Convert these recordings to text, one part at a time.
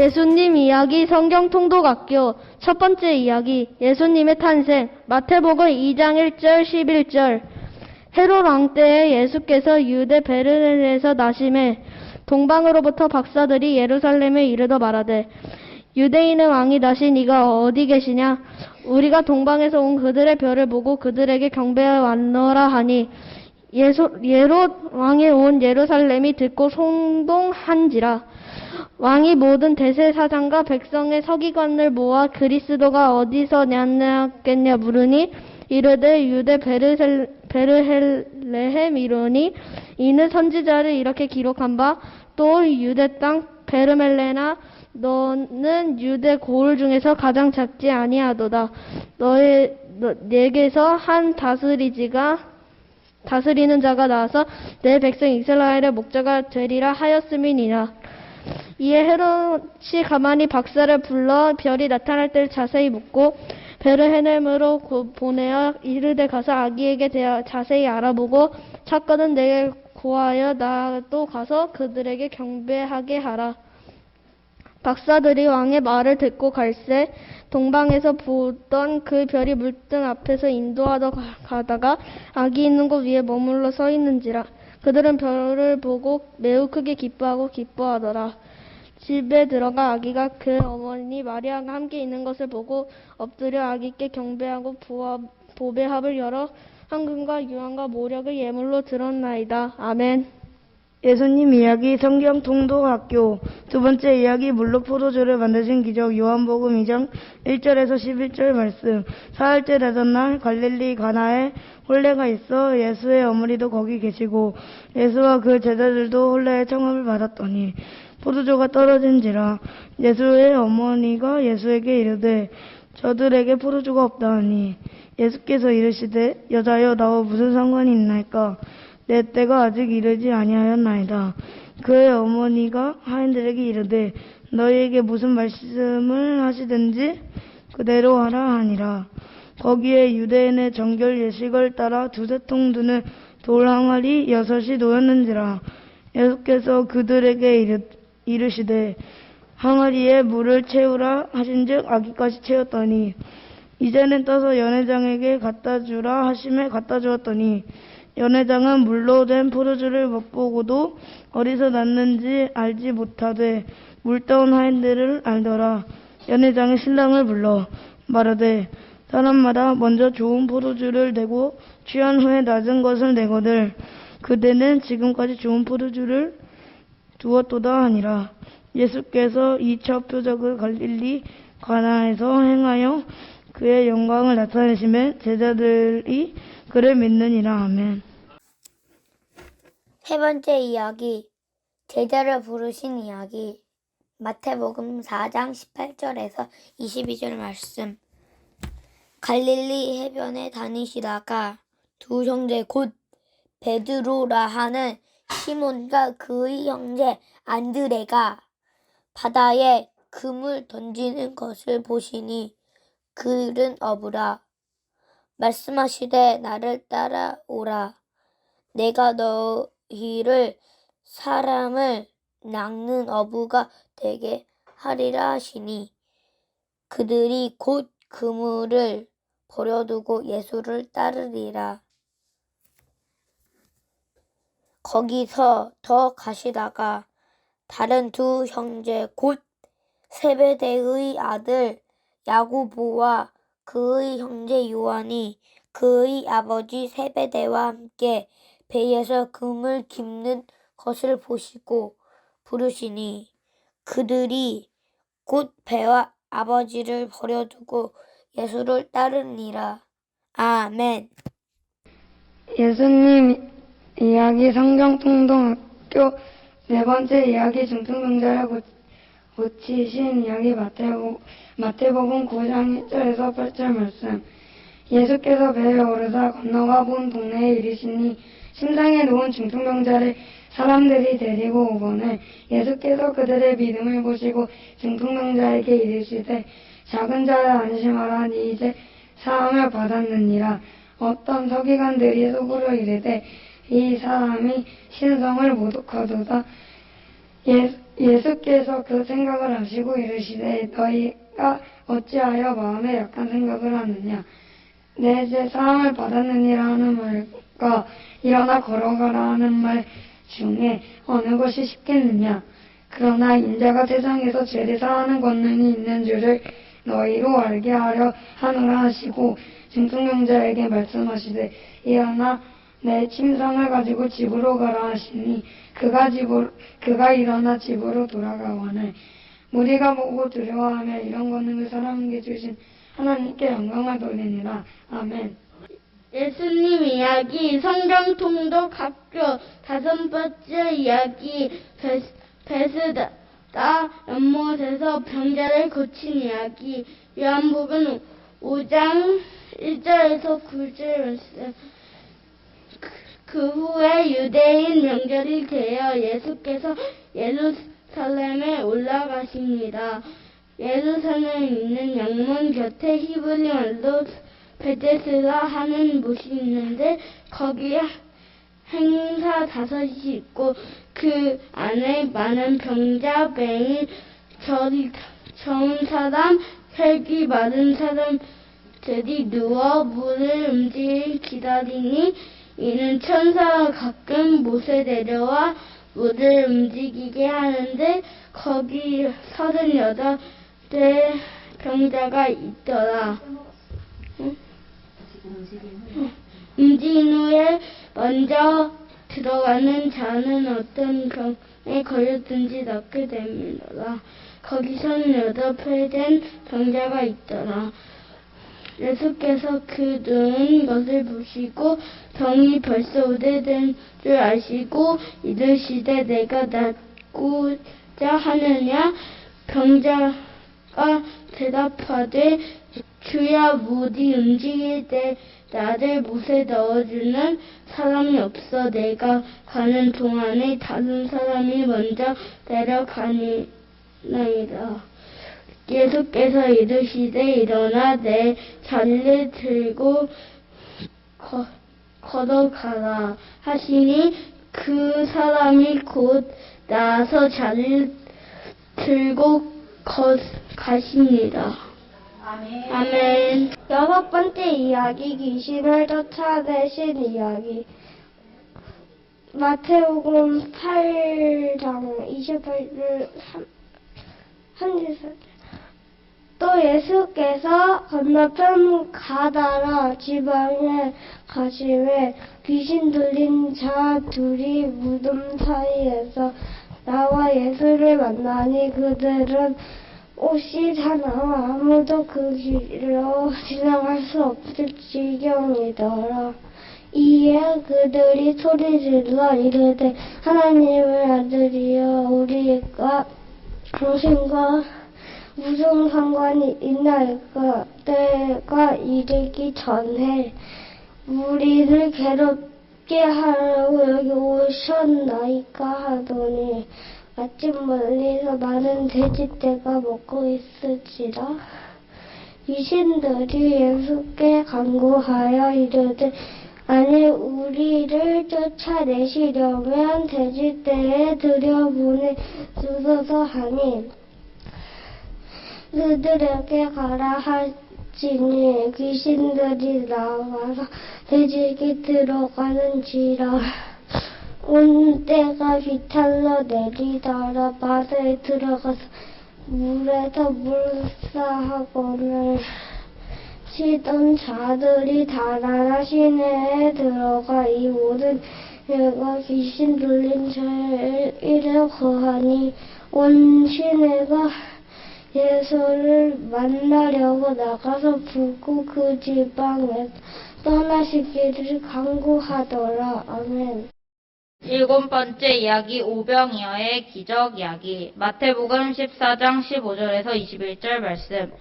예수님 이야기 성경 통독학교 첫 번째 이야기 예수님의 탄생 마태복음 2장 1절 11절 헤롯 왕 때에 예수께서 유대 베르헬에서 나심에 동방으로부터 박사들이 예루살렘에 이르러 말하되 유대인의 왕이 나신 이가 어디 계시냐 우리가 동방에서 온 그들의 별을 보고 그들에게 경배해 왔노라 하니 헤롯 왕이 온 예루살렘이 듣고 송동한지라 왕이 모든 대제사장과 백성의 서기관을 모아 그리스도가 어디서 나냐겠냐 물으니 이르되 유대 베르헬레헴 이르니 이는 선지자를 이렇게 기록한 바 또 유대 땅 베르멜레나 너는 유대 고을 중에서 가장 작지 아니하도다. 내게서 한 다스리는 자가 나와서 내 백성 이스라엘의 목자가 되리라 하였음이니라. 이에 헤롯이 가만히 박사를 불러 별이 나타날 때를 자세히 묻고 베르헬렘으로 보내어 이르되 가서 아기에게 대하여 자세히 알아보고 찾거든 내게 고하여 나도 가서 그들에게 경배하게 하라. 박사들이 왕의 말을 듣고 갈새 동방에서 보던 그 별이 물등 앞에서 인도하러 가다가 아기 있는 곳 위에 머물러 서 있는지라. 그들은 별을 보고 매우 크게 기뻐하더라. 집에 들어가 아기가 그 어머니 마리아가 함께 있는 것을 보고 엎드려 아기께 경배하고 보배합을 열어 황금과 유황과 모력을 예물로 드렸나이다. 아멘. 예수님 이야기 성경 통독학교 두 번째 이야기 물로 포도주를 만드신 기적 요한복음 2장 1절에서 11절 말씀. 사흘째 되던 날 갈릴리 가나에 혼례가 있어 예수의 어머니도 거기 계시고 예수와 그 제자들도 혼례의 청함을 받았더니 포도주가 떨어진지라. 예수의 어머니가 예수에게 이르되 저들에게 포도주가 없다 하니 예수께서 이르시되 여자여 나와 무슨 상관이 있나이까 내 때가 아직 이르지 아니하였나이다. 그의 어머니가 하인들에게 이르되 너희에게 무슨 말씀을 하시든지 그대로 하라 하니라. 거기에 유대인의 정결 예식을 따라 두세 통 드는 돌 항아리 6이 놓였는지라. 예수께서 그들에게 이르시되 항아리에 물을 채우라 하신즉 아기까지 채웠더니 이제는 떠서 연회장에게 갖다 주라 하심에 갖다 주었더니 연회장은 물로 된 포도주를 맛보고도 어디서 났는지 알지 못하되 물 떠온 하인들을 알더라. 연회장이 신랑을 불러 말하되 사람마다 먼저 좋은 포도주를 내고 취한 후에 낮은 것을 내거늘 그대는 지금까지 좋은 포도주를 두었도다 하니라. 예수께서 이 첫 표적을 갈릴리 가나에서 행하여 그의 영광을 나타내심에 제자들이 그를 믿느니라. 아멘. 세 번째 이야기 제자를 부르신 이야기 마태복음 4장 18절에서 22절 말씀. 갈릴리 해변에 다니시다가 두 형제 곧 베드로라 하는 시몬과 그의 형제 안드레가 바다에 그물 던지는 것을 보시니 그들은 어부라. 말씀하시되 나를 따라오라. 내가 너희를 사람을 낚는 어부가 되게 하리라 하시니 그들이 곧 그물을 버려두고 예수를 따르리라. 거기서 더 가시다가 다른 두 형제 곧 세베대의 아들 야고보와 그의 형제 요한이 그의 아버지 세베대와 함께 배에서 금을 깁는 것을 보시고 부르시니 그들이 곧 배와 아버지를 버려두고 예수를 따르니라. 아멘. 예수님 이야기 성경 통독학교 네 번째 이야기 중풍병자를 고치신 이야기 마태복음 9장 1절에서 8절 말씀. 예수께서 배에 오르사 건너가 본 동네에 이르시니 심장에 누운 중풍병자를 사람들이 데리고 오거늘 예수께서 그들의 믿음을 보시고 중풍병자에게 이르시되 작은 자야 안심하라 니 이제 사함을 받았느니라. 어떤 서기관들이 속으로 이르되 이 사람이 신성을 모독하도다. 예수께서 그 생각을 하시고 이르시되 너희가 어찌하여 마음에 약한 생각을 하느냐. 내 죄 사함을 받았느니라 하는 말과 일어나 걸어가라 하는 말 중에 어느 것이 쉽겠느냐. 그러나 인자가 세상에서 죄를 사하는 권능이 있는 줄을 너희로 알게 하려 하노라 하시고 중풍병자에게 말씀하시되 일어나 내 침상을 가지고 집으로 가라 하시니 그가 일어나 집으로 돌아가거늘 무리가 보고 두려워하며 이런 권능을 사람에게 주신 하나님께 영광을 돌리니라. 아멘. 예수님 이야기 성경 통독 학교 5번째 이야기 베스다 연못에서 병자를 고친 이야기 요한복음 5장 1절에서 9절 말씀. 그 후에 유대인 명절이 되어 예수께서 예루살렘에 올라가십니다. 예루살렘에 있는 양문 곁에 히브리 말로 베데스다 하는 곳이 있는데 거기에 행사 5이 있고 그 안에 많은 병자, 맹인, 저은 사람, 혈기 마른 사람들이 누워 물을 움직이기 기다리니 이는 천사가 가끔 못에 내려와 물을 움직이게 하는데 거기 38대 병자가 있더라. 움직인 후에 먼저 들어가는 자는 어떤 병에 걸렸든지 낫게 됩니다. 거기 38된 병자가 있더라. 예수께서 그 누운 것을 보시고 병이 벌써 오래된 줄 아시고 이르시되 내가 낫고자 하느냐. 병자가 대답하되 주야 물이 움직일 때 나를 못에 넣어주는 사람이 없어. 내가 가는 동안에 다른 사람이 먼저 내려가니이다. 예수께서 이르시되 일어나 내 자리를 들고 걸어가라 하시니 그 사람이 곧 나아서 자리를 들고 가십니다. 아멘. 6번째 이야기 귀신을 쫓아내신 이야기. 마태복음 8장 28절 30절. 또 예수께서 건너편 가다라 지방에 가시매 귀신 들린 자 둘이 무덤 사이에서 나와 예수를 만나니 그들은 옷이 다 나와 아무도 그 길로 지나갈 수 없을 지경이더라. 이에 그들이 소리질러 이르되 하나님의 아들이여 우리가 당신과 무슨 상관이 있나이까. 때가 이르기 전에 우리를 괴롭게 하려고 여기 오셨나이까 하더니 마침 멀리서 많은 돼지떼가 먹고 있을지라. 귀신들이 예수께 간구하여 이르되 아니 우리를 쫓아내시려면 돼지떼에 들여보내 주소서 하니 그들에게 가라 하시니 귀신들이 나와서 돼지에게 들어가는지라. 온 때가 비탈로 내리더라. 바다에 들어가서 물에서 물사하고는 치던 자들이 다 나라 시내에 들어가 이 모든 애가 귀신 들린 자의 일에 거하니 온 시내가 예수를 만나려고 나가서 붓고 그 지방에 떠나시기를 간구하더라. 아멘. 7번째 이야기 오병이어의 기적 이야기. 마태복음 14장 15절에서 21절 말씀.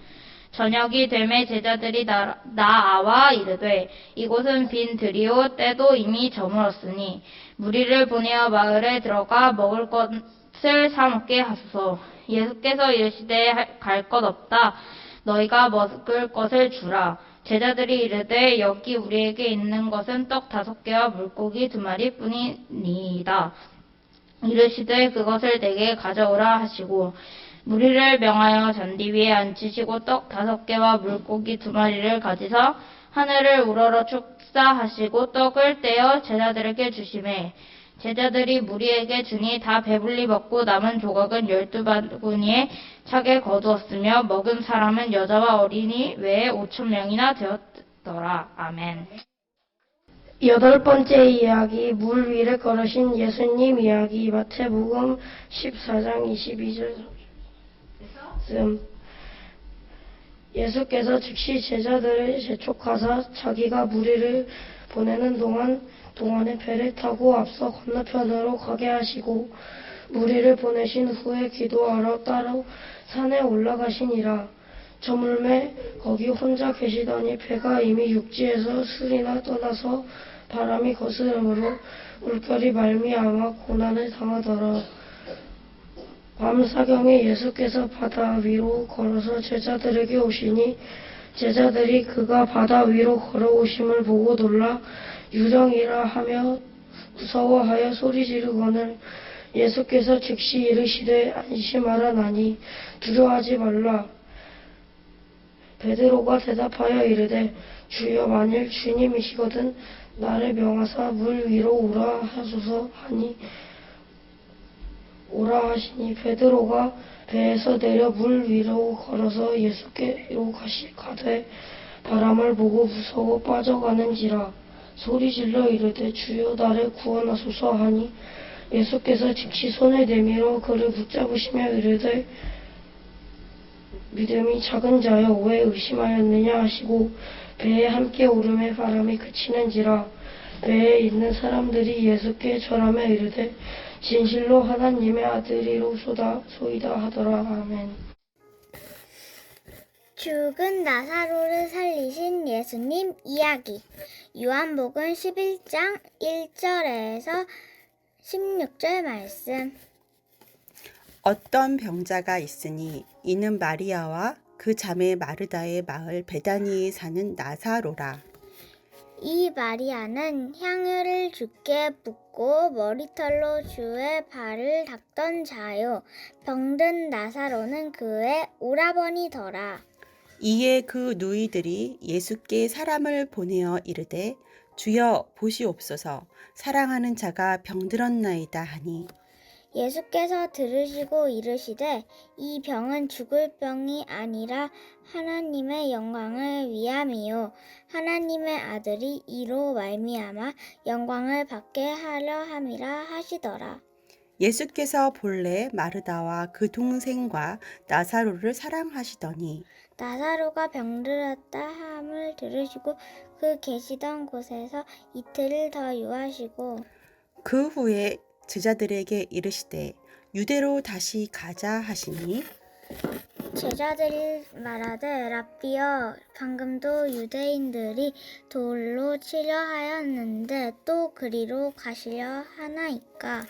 저녁이 되매 제자들이 나아와 이르되 이곳은 빈 들이오 때도 이미 저물었으니 무리를 보내어 마을에 들어가 먹을 것을 사 먹게 하소서. 예수께서 이르시되 갈 것 없다. 너희가 먹을 것을 주라. 제자들이 이르되 여기 우리에게 있는 것은 떡 5개와 물고기 2마리 뿐이니이다. 이르시되 그것을 내게 가져오라 하시고 무리를 명하여 잔디 위에 앉히시고 떡 5개와 물고기 2마리를 가지사 하늘을 우러러 축사하시고 떡을 떼어 제자들에게 주시매 제자들이 무리에게 주니 다 배불리 먹고 남은 조각은 12바구니에 차게 거두었으며 먹은 사람은 여자와 어린이 외에 5,000명이나 되었더라. 아멘. 8번째 이야기, 물 위를 걸으신 예수님 이야기, 마태복음 14장 22절 말씀. 예수께서 즉시 제자들을 재촉하사 자기가 무리를 보내는 동안에 배를 타고 앞서 건너편으로 가게 하시고 무리를 보내신 후에 기도하러 따로 산에 올라가시니라. 저물매 거기 혼자 계시더니 배가 이미 육지에서 술이나 떠나서 바람이 거스름으로 물결이 말미암아 고난을 당하더라. 밤사경에 예수께서 바다 위로 걸어서 제자들에게 오시니 제자들이 그가 바다 위로 걸어오심을 보고 놀라 유령이라 하며 무서워하여 소리 지르거늘 예수께서 즉시 이르시되 안심하라 나니 두려워하지 말라. 베드로가 대답하여 이르되 주여 만일 주님이시거든 나를 명하사 물 위로 오라 하소서 하니 오라 하시니 베드로가 배에서 내려 물 위로 걸어서 예수께로 가되 바람을 보고 무서워 빠져가는지라 소리질러 이르되 주여 나를 구원하소서 하니 예수께서 즉시 손을 내밀어 그를 붙잡으시며 이르되 믿음이 작은 자여 왜 의심하였느냐 하시고 배에 함께 오름에 바람이 그치는지라 배에 있는 사람들이 예수께 절하며 이르되 진실로 하나님의 아들이로소이다 하더라. 아멘. 죽은 나사로를 살리신 예수님 이야기. 요한복음 11장 1절에서 16절 말씀. 어떤 병자가 있으니 이는 마리아와 그 자매 마르다의 마을 베다니에 사는 나사로라. 이 마리아는 향유를 주께 붓고 머리털로 주의 발을 닦던 자요. 병든 나사로는 그의 오라버니더라. 이에 그 누이들이 예수께 사람을 보내어 이르되 주여 보시옵소서 사랑하는 자가 병들었나이다 하니 예수께서 들으시고 이르시되 이 병은 죽을 병이 아니라 하나님의 영광을 위함이요 하나님의 아들이 이로 말미암아 영광을 받게 하려 함이라 하시더라. 예수께서 본래 마르다와 그 동생과 나사로를 사랑하시더니 나사로가 병들었다 함을 들으시고 그 계시던 곳에서 이틀을 더 유하시고 그 후에 제자들에게 이르시되 유대로 다시 가자 하시니 제자들이 말하되 랍비여 방금도 유대인들이 돌로 치려 하였는데 또 그리로 가시려 하나이까.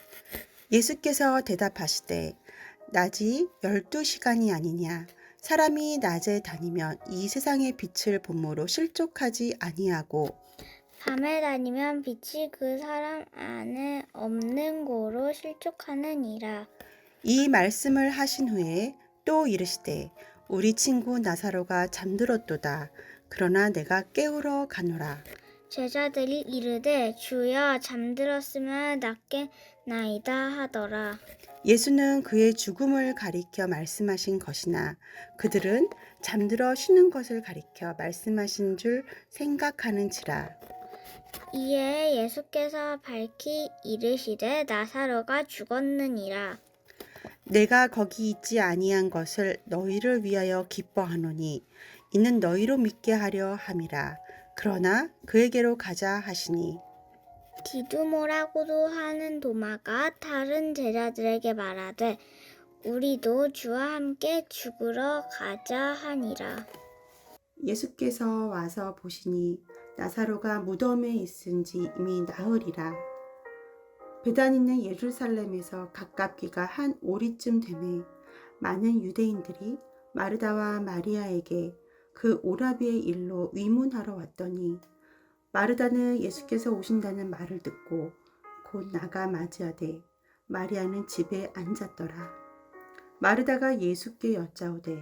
예수께서 대답하시되 낮이 12시간이 아니냐 사람이 낮에 다니면 이 세상의 빛을 본므로 실족하지 아니하고 밤에 다니면 빛이 그 사람 안에 없는 고로 실족하느니라. 이 말씀을 하신 후에 또 이르시되 우리 친구 나사로가 잠들었도다. 그러나 내가 깨우러 가노라. 제자들이 이르되 주여 잠들었으면 낫겠나이다 하더라. 예수는 그의 죽음을 가리켜 말씀하신 것이나 그들은 잠들어 쉬는 것을 가리켜 말씀하신 줄 생각하는지라. 이에 예수께서 밝히 이르시되 나사로가 죽었느니라. 내가 거기 있지 아니한 것을 너희를 위하여 기뻐하노니 이는 너희로 믿게 하려 함이라. 그러나 그에게로 가자 하시니 디두모라고도 하는 도마가 다른 제자들에게 말하되 우리도 주와 함께 죽으러 가자 하니라. 예수께서 와서 보시니 나사로가 무덤에 있은지 이미 나흘이라. 베다니는 예루살렘에서 가깝기가 한 오리쯤 되매 많은 유대인들이 마르다와 마리아에게 그 오라비의 일로 위문하러 왔더니 마르다는 예수께서 오신다는 말을 듣고 곧 나가 맞이하되 마리아는 집에 앉았더라. 마르다가 예수께 여짜오되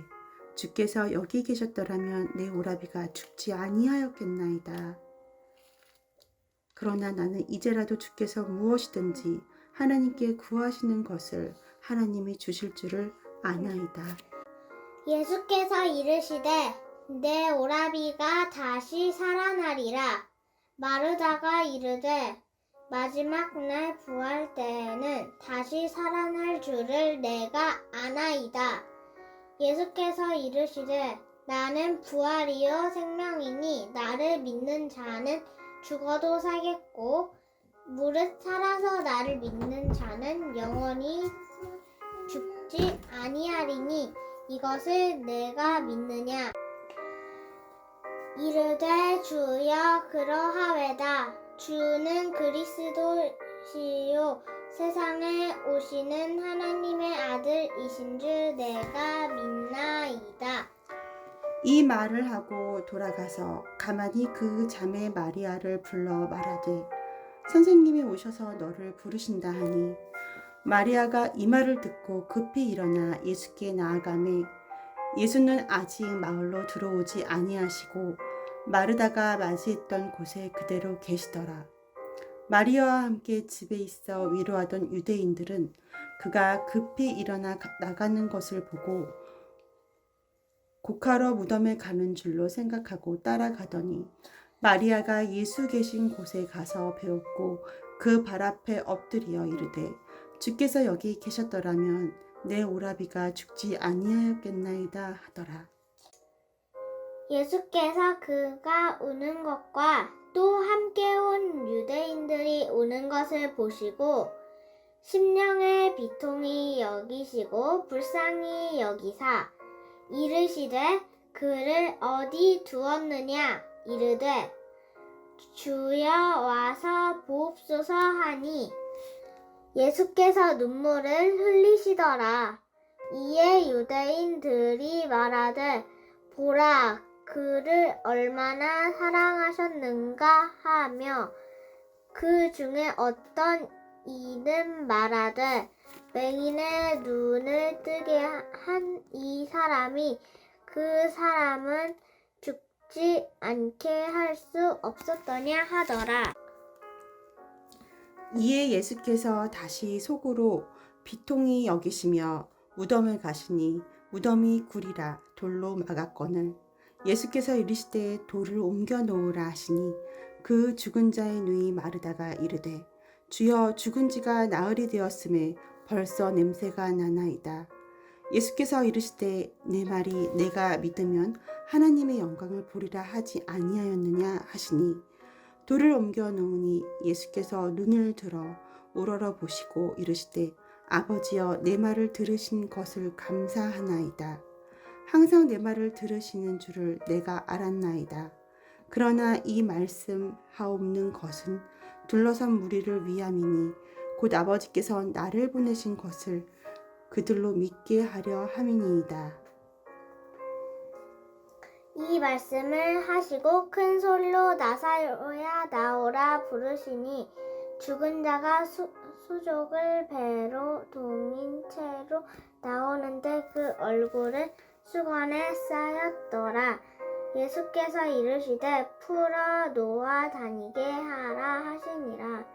주께서 여기 계셨더라면 내 오라비가 죽지 아니하였겠나이다. 그러나 나는 이제라도 주께서 무엇이든지 하나님께 구하시는 것을 하나님이 주실 줄을 아나이다. 예수께서 이르시되 내 오라비가 다시 살아나리라. 마르다가 이르되 마지막 날 부활 때에는 다시 살아날 줄을 내가 아나이다. 예수께서 이르시되 나는 부활이요 생명이니 나를 믿는 자는 죽어도 살겠고 무릇 살아서 나를 믿는 자는 영원히 죽지 아니하리니 이것을 내가 믿느냐. 이르되 주여 그러하외다. 주는 그리스도시요 세상에 오시는 하나님의 아들이신 줄 내가 믿나이다. 이 말을 하고 돌아가서 가만히 그 자매 마리아를 불러 말하되 선생님이 오셔서 너를 부르신다 하니 마리아가 이 말을 듣고 급히 일어나 예수께 나아가매 예수는 아직 마을로 들어오지 아니하시고 마르다가 맞이했던 곳에 그대로 계시더라. 마리아와 함께 집에 있어 위로하던 유대인들은 그가 급히 일어나 나가는 것을 보고 곡하러 무덤에 가는 줄로 생각하고 따라가더니 마리아가 예수 계신 곳에 가서 배웠고 그 발 앞에 엎드려 이르되 주께서 여기 계셨더라면 내 오라비가 죽지 아니하였겠나이다 하더라. 예수께서 그가 우는 것과 또 함께 온 유대인들이 우는 것을 보시고 심령의 비통히 여기시고 불쌍히 여기사 이르시되 그를 어디 두었느냐. 이르되 주여 와서 보옵소서 하니 예수께서 눈물을 흘리시더라. 이에 유대인들이 말하되 보라 그를 얼마나 사랑하셨는가 하며 그 중에 어떤 이는 말하되 맹인의 눈을 뜨게 한 이 사람이 그 사람은 죽지 않게 할 수 없었더냐 하더라. 이에 예수께서 다시 속으로 비통히 여기시며 무덤을 가시니 무덤이 굴이라 돌로 막았거늘 예수께서 이르시되 돌을 옮겨 놓으라 하시니 그 죽은 자의 누이 마르다가 이르되 주여 죽은 지가 나흘이 되었음에 벌써 냄새가 나나이다. 예수께서 이르시되 내 말이 내가 믿으면 하나님의 영광을 보리라 하지 아니하였느냐 하시니 돌을 옮겨 놓으니 예수께서 눈을 들어 우러러 보시고 이르시되 아버지여 내 말을 들으신 것을 감사하나이다. 항상 내 말을 들으시는 줄을 내가 알았나이다. 그러나 이 말씀 하옵는 것은 둘러선 무리를 위함이니 곧 아버지께서 나를 보내신 것을 그들로 믿게 하려 함이니이다. 이 말씀을 하시고 큰 소리로 나사로야 나오라 부르시니 죽은 자가 수족을 배로 동인 채로 나오는데 그 얼굴은 수건에 쌓였더라. 예수께서 이르시되 풀어 놓아 다니게 하라 하시니라.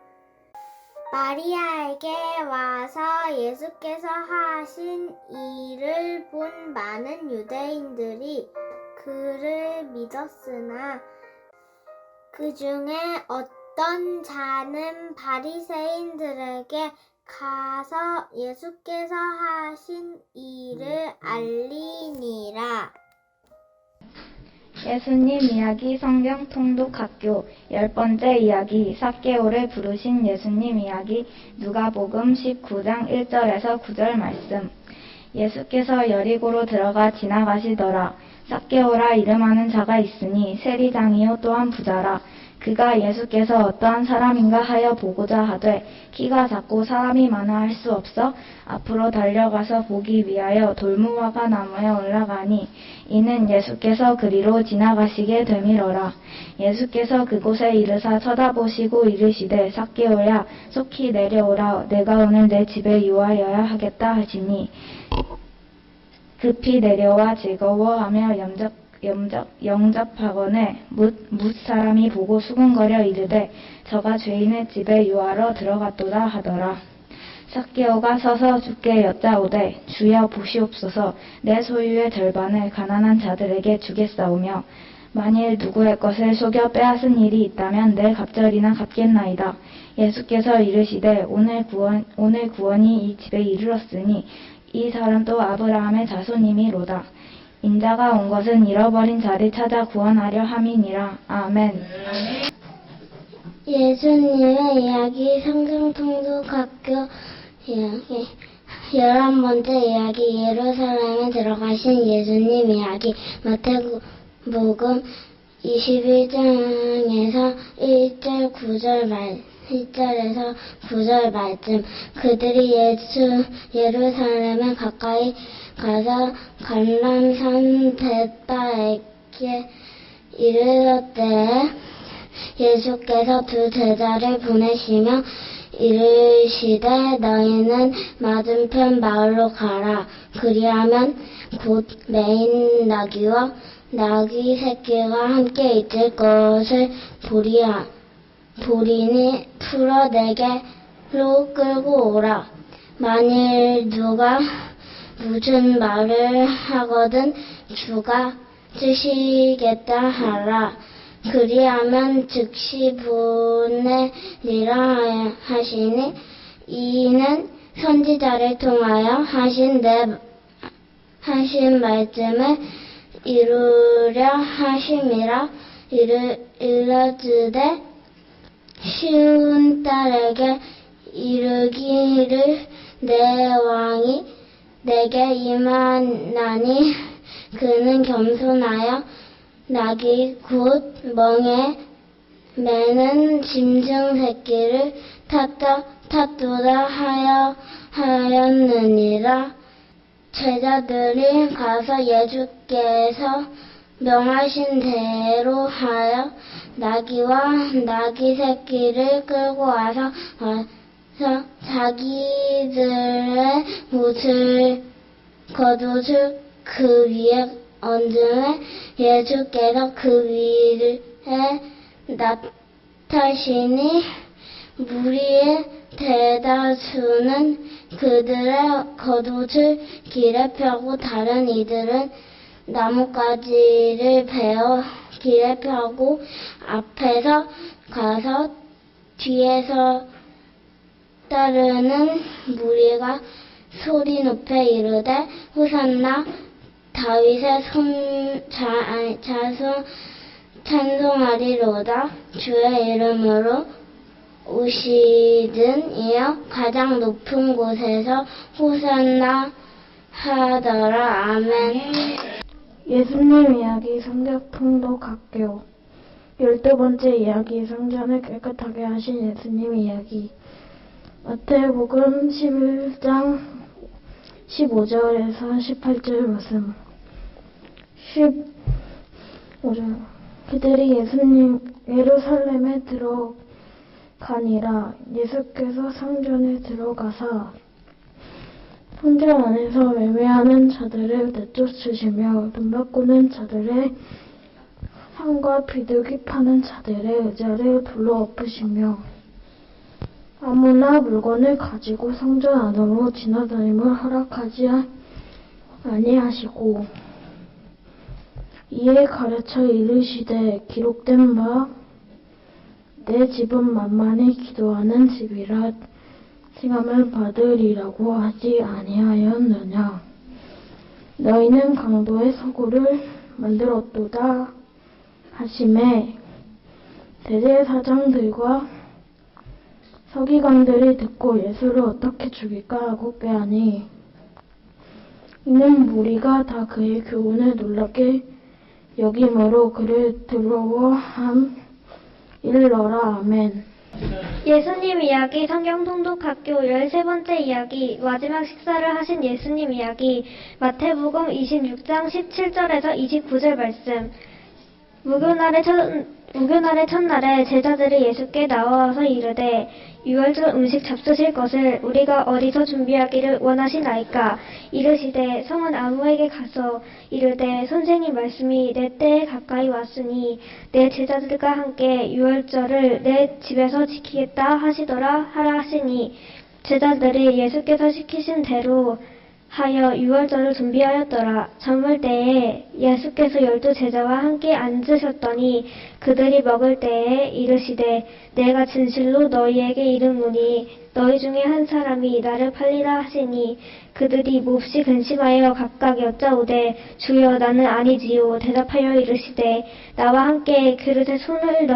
마리아에게 와서 예수께서 하신 일을 본 많은 유대인들이 그를 믿었으나 그 중에 어떤 자는 바리새인들에게 가서 예수께서 하신 일을 알리니라. 예수님 이야기 성경 통독 학교 10번째 이야기 삭개오를 부르신 예수님 이야기 누가복음 19장 1절에서 9절 말씀. 예수께서 여리고로 들어가 지나가시더라. 삭개오라 이름하는 자가 있으니 세리장이요 또한 부자라. 그가 예수께서 어떠한 사람인가 하여 보고자 하되 키가 작고 사람이 많아 할 수 없어 앞으로 달려가서 보기 위하여 돌무화과 나무에 올라가니 이는 예수께서 그리로 지나가시게 되밀어라. 예수께서 그곳에 이르사 쳐다보시고 이르시되 삭개오야 속히 내려오라. 내가 오늘 내 집에 유하여야 하겠다 하시니 급히 내려와 즐거워하며 영접하거늘 뭇 사람이 보고 수군거려 이르되 저가 죄인의 집에 유하러 들어갔도다 하더라. 삭개오가 서서 주께 여짜오되 주여 보시옵소서 내 소유의 절반을 가난한 자들에게 주겠사오며 만일 누구의 것을 속여 빼앗은 일이 있다면 내 갑절이나 갚겠나이다. 예수께서 이르시되 오늘 구원이 이 집에 이르렀으니 이 사람도 아브라함의 자손이미로다. 인자가 온 것은 잃어버린 자를 찾아 구원하려 함이니라. 아멘. 예수님의 이야기 성경통독학교 이야기 11번째 이야기 예루살렘에 들어가신 예수님 이야기 마태복음 21장에서 1절에서 9절 말씀. 그들이 예루살렘에 가까이 가서 갈람산 벳바에게 이르렀을 때 예수께서 두 제자를 보내시며 이르시되 너희는 맞은편 마을로 가라. 그리하면 곧 매인 나귀와 나귀 새끼가 함께 있을 것을 보리니 풀어 내게로 끌고 오라. 만일 누가 무슨 말을 하거든 주가 주시겠다 하라. 그리하면 즉시 보내리라 하시니 이는 선지자를 통하여 하신 말씀을 이루려 하심이라. 이르시되 쉬운 딸에게 이르기를 내 왕이 내게 임하나니 그는 겸손하여 나귀 곧 멍에 매는 짐승 새끼를 탔도다 하였느니라. 제자들이 가서 예수께서 명하신 대로 하여 나귀와 나귀 새끼를 끌고 와서 자기들의 겉옷을 그 위에 얹음에 예수께서 그 위에 나타시니 무리의 대다수는 그들의 겉옷을 길에 펴고 다른 이들은 나뭇가지를 베어 길에 펴고 앞에서 가서 뒤에서 따르는 무리가 소리 높여 이르되 호산나 다윗의 자손 찬송하리로다. 주의 이름으로 오시든 이여 가장 높은 곳에서 호산나 하더라. 아멘. 예수님 이야기 성경통독학교 12번째 이야기 성전을 깨끗하게 하신 예수님 이야기 마태복음 11장 15절에서 18절 말씀 15절 그들이 예루살렘에 들어가니라. 예수께서 성전에 들어가사 성전 안에서 매매하는 자들을 내쫓으시며 돈 바꾸는 자들의 상과 비둘기 파는 자들의 의자를 둘러 엎으시며 아무나 물건을 가지고 성전 안으로 지나다님을 허락하지 아니하시고 이에 가르쳐 이르시되 기록된 바 내 집은 만만히 기도하는 집이라 칭함을 받으리라고 하지 아니하였느냐. 너희는 강도의 서구를 만들었도다 하심에 대제사장들과 서기관들이 듣고 예수를 어떻게 죽일까 하고 꾀하니 이는 무리가 다 그의 교훈을 놀랍게 여김으로 그를 두려워함이라. 일러라. 아멘. 예수님 이야기 성경 통독학교 13번째 이야기 마지막 식사를 하신 예수님 이야기 마태복음 26장 17절에서 29절 말씀. 무교날의 첫날에 제자들이 예수께 나와서 이르되 유월절 음식 잡수실 것을 우리가 어디서 준비하기를 원하시나이까? 이르시되 성은 아무에게 가서 이르되 선생님 말씀이 내 때에 가까이 왔으니 내 제자들과 함께 유월절을 내 집에서 지키겠다 하시더라 하라 하시니 제자들이 예수께서 시키신 대로 하여 유월절을 준비하였더라. 저물 때에 예수께서 12제자와 함께 앉으셨더니 그들이 먹을 때에 이르시되 내가 진실로 너희에게 이르노니 너희 중에 한 사람이 나를 팔리라 하시니 그들이 몹시 근심하여 각각 여짜오되 주여 나는 아니지요. 대답하여 이르시되 나와 함께 그릇에 손을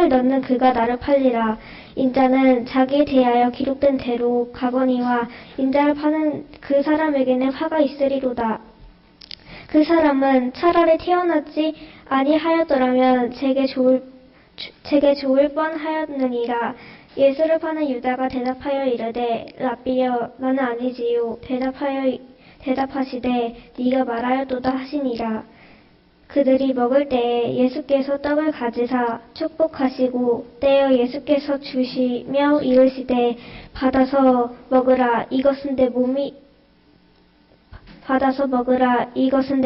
넣는 그가 나를 팔리라. 인자는 자기에 대하여 기록된 대로 가거니와 인자를 파는 그 사람에게는 화가 있으리로다. 그 사람은 차라리 태어나지 아니하였더라면 제게 좋을 뻔하였느니라. 예수를 파는 유다가 대답하여 이르되 라삐여 나는 아니지요. 대답하시되 네가 말하였도다 하시니라. 그들이 먹을 때에 예수께서 떡을 가지사 축복하시고 떼어 예수께서 주시며 이르시되 받아서 먹으라 이것은 내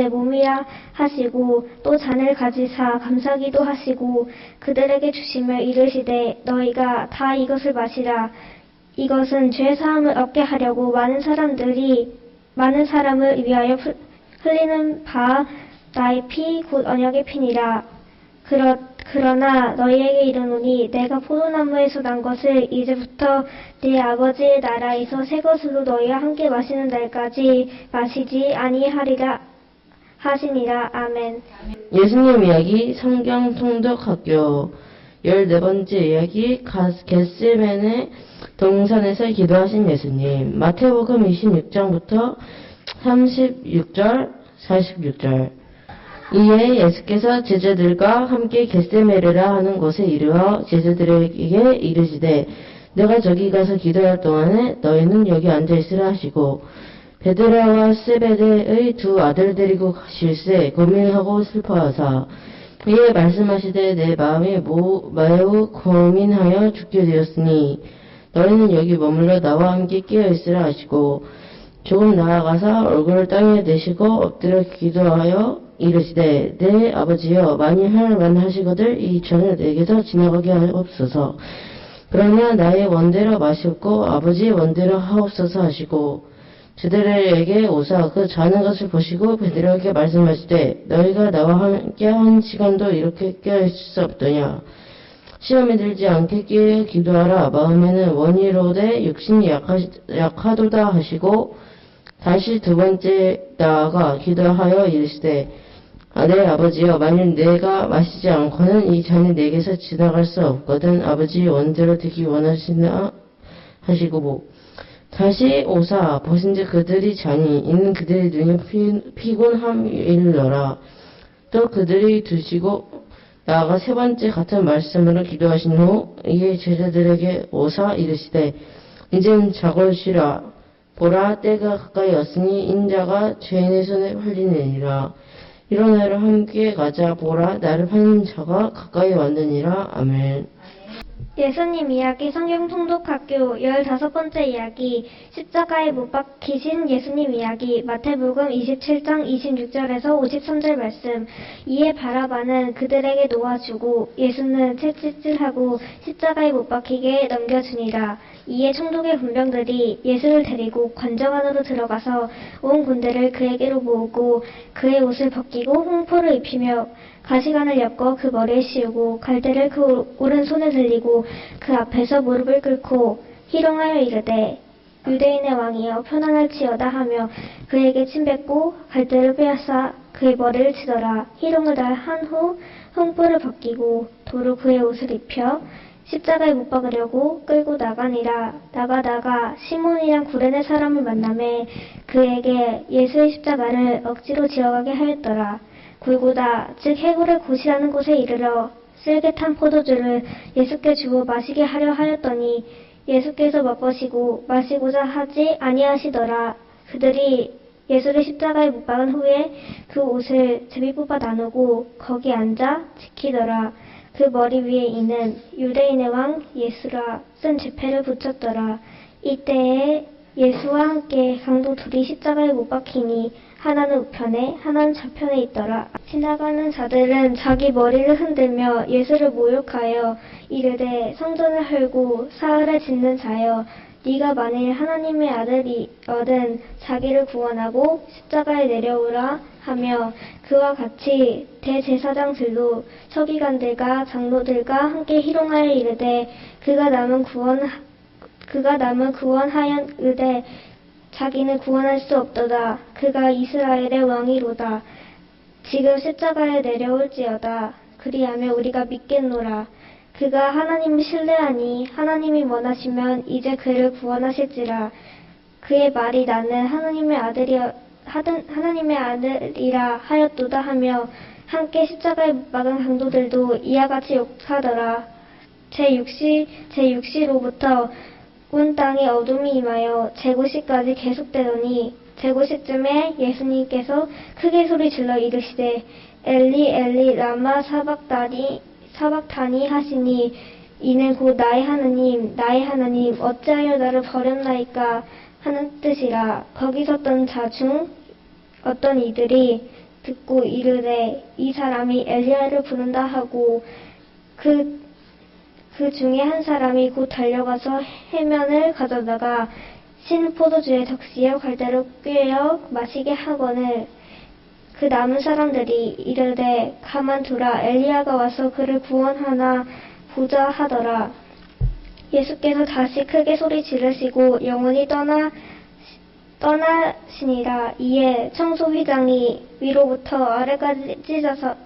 몸이라 하시고 또 잔을 가지사 감사기도 하시고 그들에게 주시며 이르시되 너희가 다 이것을 마시라. 이것은 죄 사함을 얻게 하려고 많은 사람을 위하여 흘리는 바 나의 피 곧 언약의 피니라. 그러나 너희에게 이르노니 내가 포도나무에서 난 것을 이제부터 내 아버지의 나라에서 새 것으로 너희와 함께 마시는 날까지 마시지 아니하리라 하시니라. 아멘. 예수님 이야기 성경 통독학교 14번째 이야기 겟세마네 동산에서 기도하신 예수님. 마태복음 26장부터 36절 46절. 이에 예수께서 제자들과 함께 겟세마네라 하는 곳에 이르러 제자들에게 이르시되 내가 저기 가서 기도할 동안에 너희는 여기 앉아 있으라 하시고 베드로와 세베대의 두 아들 데리고 가실새 고민하고 슬퍼하사 이에 말씀하시되 내 마음이 매우 고민하여 죽게 되었으니 너희는 여기 머물러 나와 함께 깨어 있으라 하시고 조금 나아가서 얼굴을 땅에 대시고 엎드려 기도하여 이르시되 내 아버지여 만일 하늘만 하시거들 이 전을 내게서 지나가게 하옵소서. 그러나 나의 원대로 마시옵고 아버지의 원대로 하옵소서 하시고 제자들에게 오사 그 자는 것을 보시고 베드로에게 말씀하시되 너희가 나와 함께 한 시간도 이렇게 깨어 있을 수 없더냐. 시험에 들지 않게 깨어 기도하라. 마음에는 원이로되 육신이 약하도다 하시고 다시 두 번째 나아가 기도하여 이르시되 내 아버지여 만일 내가 마시지 않고는 이 잔이 내게서 지나갈 수 없거든 아버지의 원대로 되기 원하시나 하시고 다시 오사 보신즉 그들이 잔이 있는 그들의 눈이 피곤함 일러라. 또 그들이 드시고 나아가 세 번째 같은 말씀으로 기도하신 후 이에 제자들에게 오사 이르시되 이제는 자고 쉬라. 보라 때가 가까이 왔으니 인자가 죄인의 손에 팔리느니라. 일어나라 함께 가자. 보라 나를 파는 자가 가까이 왔느니라. 아멘. 예수님 이야기 성경 통독학교 15번째 이야기 십자가에 못 박히신 예수님 이야기 마태복음 27장 26절에서 53절 말씀. 이에 바라바는 그들에게 놓아주고 예수는 채찍질하고 십자가에 못 박히게 넘겨주니라. 이에 총독의 군병들이 예수를 데리고 관정 안으로 들어가서 온 군대를 그에게로 모으고 그의 옷을 벗기고 홍포를 입히며 가시관을 엮어 그 머리에 씌우고 갈대를 그 오른손에 들리고 그 앞에서 무릎을 꿇고 희롱하여 이르되 유대인의 왕이여 편안할지어다 하며 그에게 침뱉고 갈대를 빼앗아 그의 머리를 치더라. 희롱을 다 한 후 홍포를 벗기고 도로 그의 옷을 입혀 십자가에 못 박으려고 끌고 나가니라. 나가다가 시몬이란 구레네 사람을 만나매 그에게 예수의 십자가를 억지로 지어가게 하였더라. 골고다 즉 해골의 곳이라는 곳에 이르러 쓸개 탄 포도주를 예수께 주어 마시게 하려 하였더니 예수께서 맛보시고 마시고자 하지 아니하시더라. 그들이 예수를 십자가에 못 박은 후에 그 옷을 제비 뽑아 나누고 거기 앉아 지키더라. 그 머리 위에 이는 유대인의 왕 예수라 쓴 지폐를 붙였더라. 이때에 예수와 함께 강도 둘이 십자가에 못 박히니 하나는 우편에 하나는 좌편에 있더라. 지나가는 자들은 자기 머리를 흔들며 예수를 모욕하여 이르되 성전을 헐고 사흘을 짓는 자여 네가 만일 하나님의 아들이거든 자기를 구원하고 십자가에 내려오라 하며 그와 같이 대제사장들도 서기관들과 장로들과 함께 희롱하여 이르되 그가 남은 구원하였으되 자기는 구원할 수 없도다. 그가 이스라엘의 왕이로다. 지금 십자가에 내려올지어다. 그리하면 우리가 믿겠노라. 그가 하나님을 신뢰하니 하나님이 원하시면 이제 그를 구원하실지라. 그의 말이 나는 하나님의 아들이라 하였도다 하며 함께 십자가에 못 박은 강도들도 이와 같이 욕하더라. 제6시로부터 온 땅에 어둠이 임하여 제9시까지 계속되더니 제9시쯤에 예수님께서 크게 소리질러 이르시되 엘리 엘리 라마 사박다니 하시니 이는 곧 나의 하나님 어찌하여 나를 버렸나이까 하는 뜻이라. 거기 섰던 자 중 어떤 이들이 듣고 이르되 이 사람이 엘리야를 부른다 하고 그 중에 한 사람이 곧 달려가서 해면을 가져다가 신 포도주에 적시어 갈대로 꿰어 마시게 하거늘 그 남은 사람들이 이르되 가만두라 엘리야가 와서 그를 구원하나 보자 하더라. 예수께서 다시 크게 소리 지르시고 영원히 떠나시니라. 이에 청소휘장이 위로부터 아래까지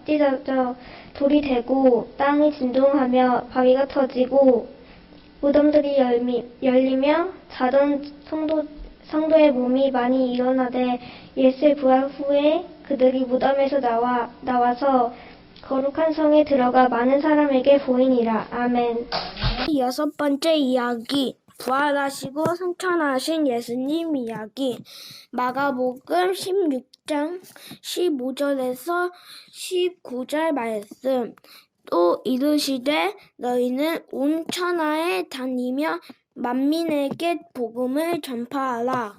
찢어져 돌이 되고 땅이 진동하며 바위가 터지고 무덤들이 열리며 자던 성도의 몸이 많이 일어나되 예수의 부활 후에 그들이 무덤에서 나와서 거룩한 성에 들어가 많은 사람에게 보이니라. 아멘. 6번째 이야기. 부활하시고 승천하신 예수님 이야기. 마가복음 16장 15절에서 19절 말씀. 또 이르시되 너희는 온 천하에 다니며 만민에게 복음을 전파하라.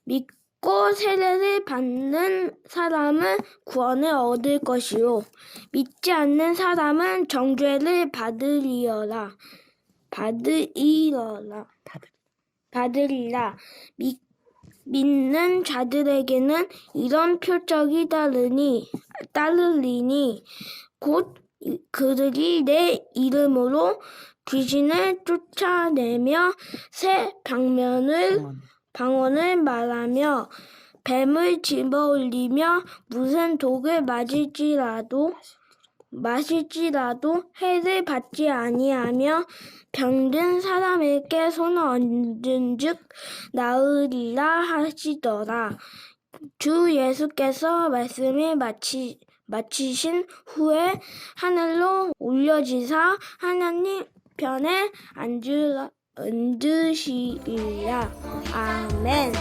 믿고 세례를 받는 사람은 구원을 얻을 것이요 믿지 않는 사람은 정죄를 받으리라. 믿는 자들에게는 이런 표적이 따르리니 곧 그들이 내 이름으로 귀신을 쫓아내며 새 방언을 말하며 뱀을 집어올리며 무슨 독을 마실지라도 해를 받지 아니하며 병든 사람에게 손을 얹은즉 나으리라 하시더라. 주 예수께서 말씀을 마치신 후에 하늘로 올려지사 하나님 편에 앉으시리라. 아멘.